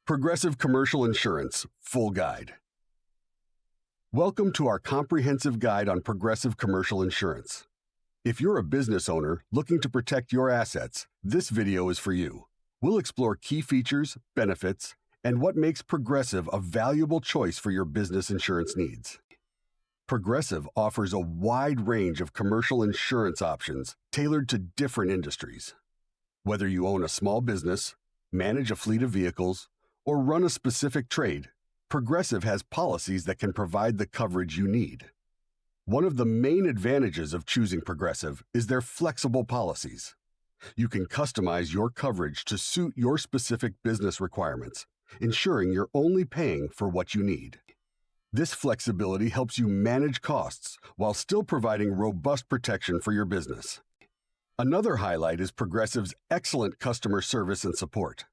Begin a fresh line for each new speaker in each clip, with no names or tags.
Progressive Commercial Insurance Full Guide. Welcome to our comprehensive guide on Progressive Commercial Insurance. If you're a business owner looking to protect your assets, this video is for you. We'll explore key features, benefits, and what makes Progressive a valuable choice for your business insurance needs. Progressive offers a wide range of commercial insurance options tailored to different industries. Whether you own a small business, manage a fleet of vehicles, or run a specific trade, Progressive has policies that can provide the coverage you need. One of the main advantages of choosing Progressive is their flexible policies. You can customize your coverage to suit your specific business requirements, ensuring you're only paying for what you need. This flexibility helps you manage costs while still providing robust protection for your business. Another highlight is Progressive's excellent customer service and support.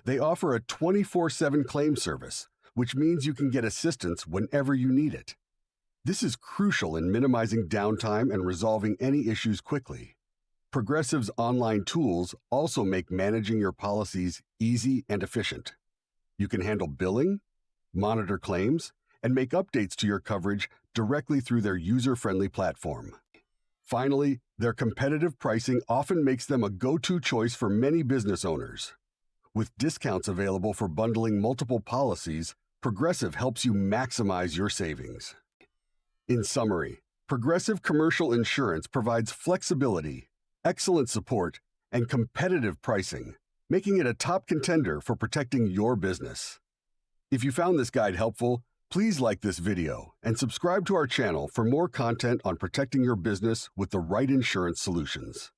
They offer a 24/7 claim service, which means you can get assistance whenever you need it. This is crucial in minimizing downtime and resolving any issues quickly. Progressive's online tools also make managing your policies easy and efficient. You can handle billing, monitor claims, and make updates to your coverage directly through their user-friendly platform. Finally, their competitive pricing often makes them a go-to choice for many business owners. With discounts available for bundling multiple policies, Progressive helps you maximize your savings. In summary, Progressive Commercial Insurance provides flexibility, excellent support, and competitive pricing, making it a top contender for protecting your business. If you found this guide helpful, please like this video and subscribe to our channel for more content on protecting your business with the right insurance solutions.